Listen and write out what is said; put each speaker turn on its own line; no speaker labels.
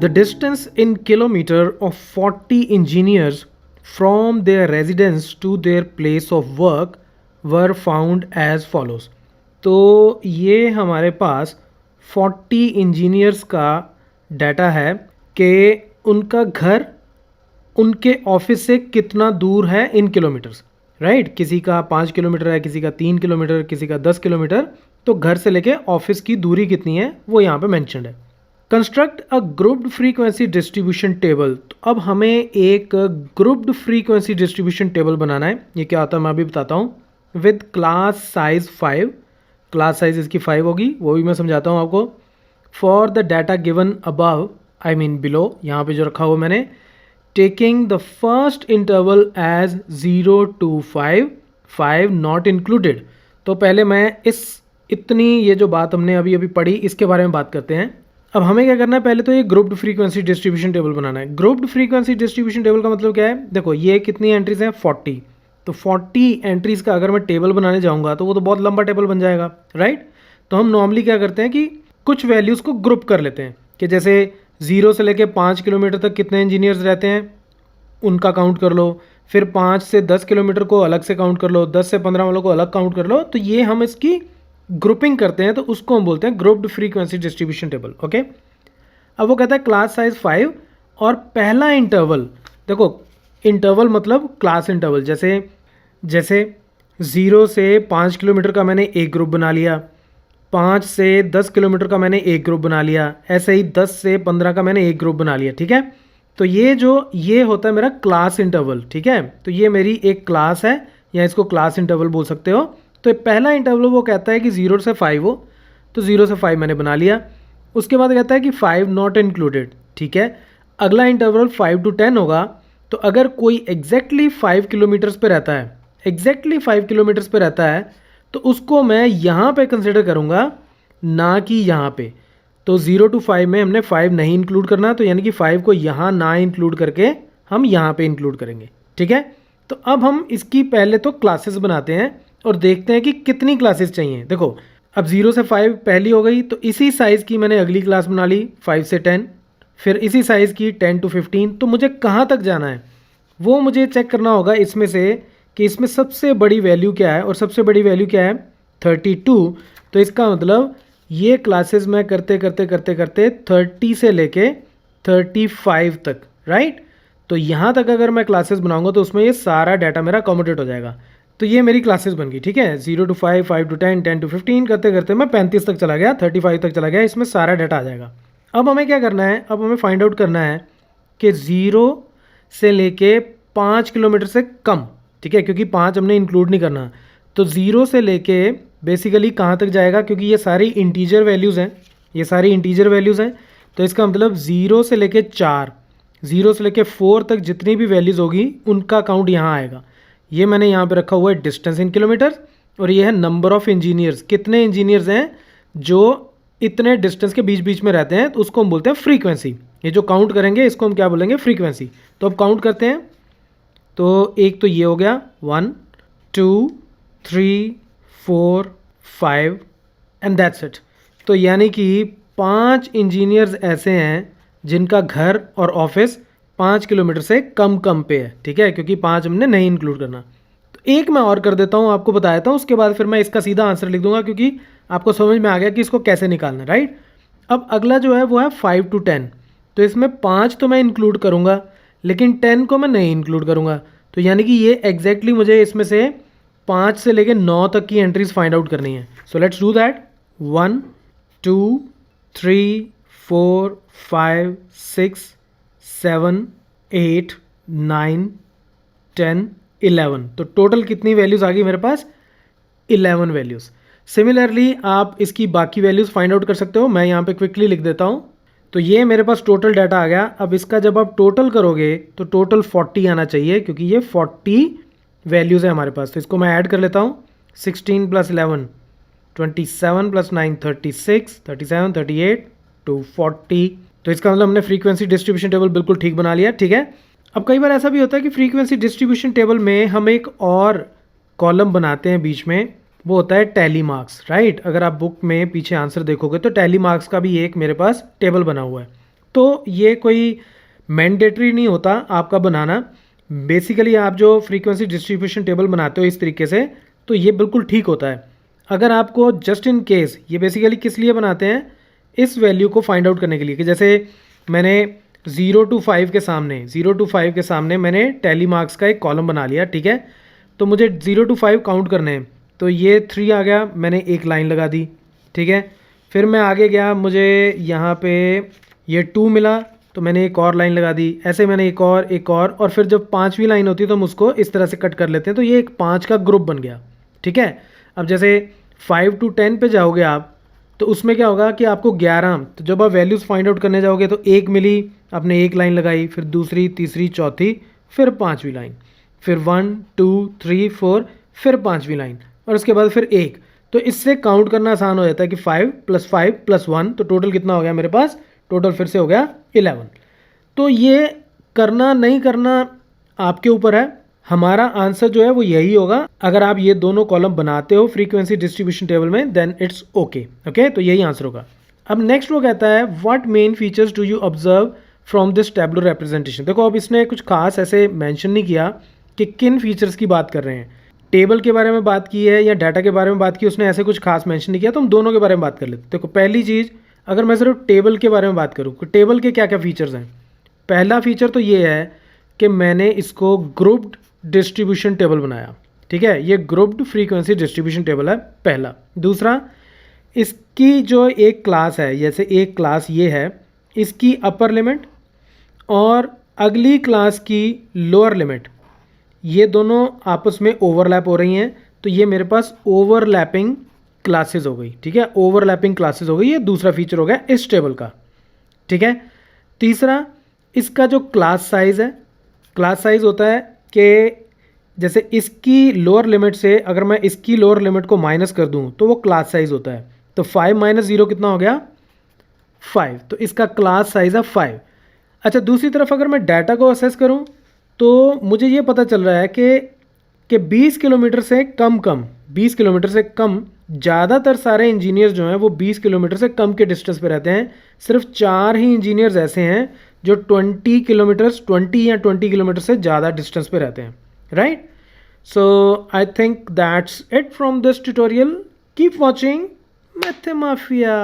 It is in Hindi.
The distance in kilometer of 40 engineers from their residence to their place of work were found as follows. तो ये हमारे पास 40 इंजीनियर्स का डाटा है कि उनका घर उनके ऑफिस से कितना दूर है इन किलोमीटर्स, राइट। किसी का 5 किलोमीटर है, किसी का 3 किलोमीटर, किसी का 10 किलोमीटर। तो घर से लेके ऑफिस की दूरी कितनी है वो यहाँ पे मेंशन्ड है। Construct a grouped frequency distribution table. तो अब हमें एक ग्रुप्ड फ्रीक्वेंसी डिस्ट्रीब्यूशन टेबल बनाना है। ये क्या होता है मैं अभी बताता हूँ। With class size 5, class size इसकी 5 होगी, वो भी मैं समझाता हूँ आपको। For the data given above, I mean below, यहाँ पे जो रखा हुआ मैंने, taking the first interval as 0 to 5, 5 not included. तो पहले मैं ये जो बात हमने अभी अभी पढ़ी इसके बारे में बात करते हैं। अब हमें क्या करना है, पहले तो ये ग्रुप्ड फ्रीक्वेंसी डिस्ट्रीब्यूशन टेबल बनाना है। ग्रुप्ड फ्रीक्वेंसी डिस्ट्रीब्यूशन टेबल का मतलब क्या है, देखो ये कितनी एंट्रीज हैं 40। तो 40 एंट्रीज का अगर मैं टेबल बनाने जाऊंगा तो वो तो बहुत लंबा टेबल बन जाएगा, राइट। तो हम नॉर्मली क्या करते हैं कि कुछ वैल्यूज़ को ग्रुप कर लेते हैं कि जैसे 0 से लेके 5 किलोमीटर तक कितने इंजीनियर्स रहते हैं उनका काउंट कर लो, फिर 5 से 10 किलोमीटर को अलग से काउंट कर लो, 10 से 15 वालों को अलग काउंट कर लो। तो ये हम इसकी ग्रुपिंग करते हैं, तो उसको हम बोलते हैं grouped frequency distribution table, okay. अब वो कहता है क्लास साइज 5 और पहला इंटरवल, देखो इंटरवल मतलब क्लास इंटरवल, जैसे 0 से 5 किलोमीटर का मैंने एक ग्रुप बना लिया, 5 से 10 किलोमीटर का मैंने एक ग्रुप बना लिया, ऐसे ही 10 से 15 का मैंने एक ग्रुप बना लिया, ठीक है। तो ये होता है मेरा क्लास इंटरवल, ठीक है। तो ये मेरी एक क्लास है या इसको क्लास इंटरवल बोल सकते हो। तो पहला इंटरवल वो कहता है कि 0 से 5 हो, तो 0 से 5 मैंने बना लिया। उसके बाद कहता है कि 5 नॉट इंक्लूडेड, ठीक है। अगला इंटरवल 5 to 10 होगा। तो अगर कोई एग्जैक्टली 5 किलोमीटर्स पे रहता है, तो उसको मैं यहाँ पे कंसिडर करूँगा, ना कि यहाँ पे। तो 0 to 5 में हमने 5 नहीं इंक्लूड करना, तो यानी कि 5 को यहाँ ना इंक्लूड करके हम यहाँ पे इंक्लूड करेंगे, ठीक है। तो अब हम इसकी पहले तो क्लासेस बनाते हैं और देखते हैं कि कितनी क्लासेस चाहिए। देखो अब 0 से 5 पहली हो गई, तो इसी साइज़ की मैंने अगली क्लास बना ली 5 से 10, फिर इसी साइज़ की 10 to 15। तो मुझे कहाँ तक जाना है वो मुझे चेक करना होगा इसमें से कि इसमें सबसे बड़ी वैल्यू क्या है, और सबसे बड़ी वैल्यू क्या है 32। तो इसका मतलब ये क्लासेस मैं करते 30 से लेके 35 तक, राइट। तो यहाँ तक अगर मैं क्लासेस बनाऊंगा तो उसमें ये सारा डाटा मेरा अकोमोडेट हो जाएगा। तो ये मेरी क्लासेस बन गई, ठीक है। 0 to 5, 5 to 10, 10 to 15 करते करते मैं 35 तक चला गया, 35 तक चला गया, इसमें सारा डाटा आ जाएगा। अब हमें क्या करना है, अब हमें फाइंड आउट करना है कि 0 से लेके 5 किलोमीटर से कम, ठीक है, क्योंकि 5 हमने इंक्लूड नहीं करना। तो 0 से लेके बेसिकली कहाँ तक जाएगा, क्योंकि ये सारी इंटीजर वैल्यूज़ हैं, तो इसका मतलब 0 से लेके 4, 0 से लेके 4 तक जितनी भी वैल्यूज़ होगी उनका काउंट यहाँ आएगा। ये मैंने यहाँ पे रखा हुआ है डिस्टेंस इन किलोमीटर, और ये है नंबर ऑफ़ इंजीनियर्स, कितने इंजीनियर्स हैं जो इतने डिस्टेंस के बीच बीच में रहते हैं, तो उसको हम बोलते हैं फ्रीक्वेंसी। ये जो काउंट करेंगे इसको हम क्या बोलेंगे, फ्रीक्वेंसी। तो अब काउंट करते हैं। तो एक तो ये हो गया 1 2 3 4 5 एंड दैट्स इट। तो यानी कि 5 इंजीनियर्स ऐसे हैं जिनका घर और ऑफिस 5 किलोमीटर से कम पे है, ठीक है, क्योंकि 5 हमने नहीं इंक्लूड करना। तो एक मैं और कर देता हूँ, आपको बता देता हूँ, उसके बाद फिर मैं इसका सीधा आंसर लिख दूंगा, क्योंकि आपको समझ में आ गया कि इसको कैसे निकालना है, राइट। अब अगला जो है वो है 5 to 10। तो इसमें 5 तो मैं इंक्लूड करूँगा, लेकिन 10 को मैं नहीं इंक्लूड करूँगा। तो यानी कि ये एग्जैक्टली मुझे इसमें से 5 से लेकर 9 तक की एंट्रीज फाइंड आउट करनी है। So let's do that. 1 2 3 4 5 6 7 8 9 10 11। तो टोटल कितनी वैल्यूज़ आ गई मेरे पास, 11 वैल्यूज़। सिमिलरली आप इसकी बाकी वैल्यूज़ फाइंड आउट कर सकते हो। मैं यहाँ पे क्विकली लिख देता हूँ। तो ये मेरे पास टोटल डाटा आ गया। अब इसका जब आप टोटल करोगे तो टोटल 40 आना चाहिए, क्योंकि ये 40 वैल्यूज़ है हमारे पास। तो इसको मैं ऐड कर लेता हूँ। 16 + 11 27 + 9 36 37 38 to 40। तो इसका मतलब हमने फ्रीक्वेंसी डिस्ट्रीब्यूशन टेबल बिल्कुल ठीक बना लिया, ठीक है। अब कई बार ऐसा भी होता है कि फ्रीक्वेंसी डिस्ट्रीब्यूशन टेबल में हम एक और कॉलम बनाते हैं बीच में, वो होता है टैली मार्क्स, राइट। अगर आप बुक में पीछे आंसर देखोगे तो टैली मार्क्स का भी एक मेरे पास टेबल बना हुआ है। तो ये कोई मैंडेटरी नहीं होता आपका बनाना। बेसिकली आप जो फ्रीक्वेंसी डिस्ट्रीब्यूशन टेबल बनाते हो इस तरीके से, तो ये बिल्कुल ठीक होता है। अगर आपको जस्ट इन केस, ये बेसिकली किस लिए बनाते हैं, इस वैल्यू को फाइंड आउट करने के लिए कि जैसे मैंने 0 to 5 के सामने मैंने टैली मार्क्स का एक कॉलम बना लिया, ठीक है। तो मुझे 0 to 5 काउंट करने हैं, तो ये 3 आ गया, मैंने एक लाइन लगा दी, ठीक है। फिर मैं आगे गया, मुझे यहाँ पे ये 2 मिला, तो मैंने एक और लाइन लगा दी, ऐसे मैंने एक और फिर जब 5वीं लाइन होती है तो हम उसको इस तरह से कट कर लेते हैं, तो ये एक 5 का ग्रुप बन गया, ठीक है। अब जैसे 5 to 10 पे जाओगे आप, तो उसमें क्या होगा कि आपको 11, तो जब आप वैल्यूज़ फाइंड आउट करने जाओगे तो एक मिली, आपने एक लाइन लगाई, फिर दूसरी, तीसरी, चौथी, फिर 5वीं लाइन, फिर 1 2 3 4, फिर 5वीं लाइन, और उसके बाद फिर एक। तो इससे काउंट करना आसान हो जाता है कि 5 + 5 + 1, तो टोटल कितना हो गया मेरे पास, टोटल फिर से हो गया 11। तो ये करना नहीं करना आपके ऊपर है, हमारा आंसर जो है वो यही होगा। अगर आप ये दोनों कॉलम बनाते हो फ्रीक्वेंसी डिस्ट्रीब्यूशन टेबल में, देन इट्स ओके, तो यही आंसर होगा। अब नेक्स्ट वो कहता है what main features do you observe from this tabular representation. देखो अब इसने कुछ खास ऐसे मेंशन नहीं किया कि किन फीचर्स की बात कर रहे हैं, टेबल के बारे में बात की है या डाटा के बारे में बात की, उसने ऐसे कुछ खास मेंशन नहीं किया, तो हम दोनों के बारे में बात कर लेते हैं। देखो पहली चीज़, अगर मैं सिर्फ टेबल के बारे में बात करूँ तो टेबल के क्या क्या फीचर्स हैं। पहला फीचर तो ये है कि मैंने इसको ग्रुप्ड डिस्ट्रीब्यूशन टेबल बनाया, ठीक है। ये ग्रुप्ड फ्रीक्वेंसी डिस्ट्रीब्यूशन टेबल है पहला। दूसरा, इसकी जो एक क्लास है, जैसे एक क्लास ये है, इसकी अपर लिमिट और अगली क्लास की लोअर लिमिट, ये दोनों आपस में ओवरलैप हो रही हैं, तो ये मेरे पास ओवरलैपिंग क्लासेस हो गई, ठीक है, ओवरलैपिंग क्लासेस हो गई। ये दूसरा फीचर हो गया इस टेबल का, ठीक है। तीसरा, इसका जो क्लास साइज़ है, क्लास साइज़ होता है कि जैसे इसकी लोअर लिमिट से अगर मैं इसकी लोअर लिमिट को माइनस कर दूं तो वो क्लास साइज़ होता है। तो 5 - 0 कितना हो गया, 5, तो इसका क्लास साइज़ है 5। अच्छा, दूसरी तरफ अगर मैं डाटा को असेस करूं तो मुझे ये पता चल रहा है कि 20 किलोमीटर से कम ज़्यादातर सारे इंजीनियर्स जो हैं वो 20 किलोमीटर से कम के डिस्टेंस पे रहते हैं। सिर्फ 4 ही इंजीनियर्स ऐसे हैं जो 20 किलोमीटर से ज़्यादा डिस्टेंस पे रहते हैं, right. So I think that's it from this tutorial. Keep watching मैथमाफिया।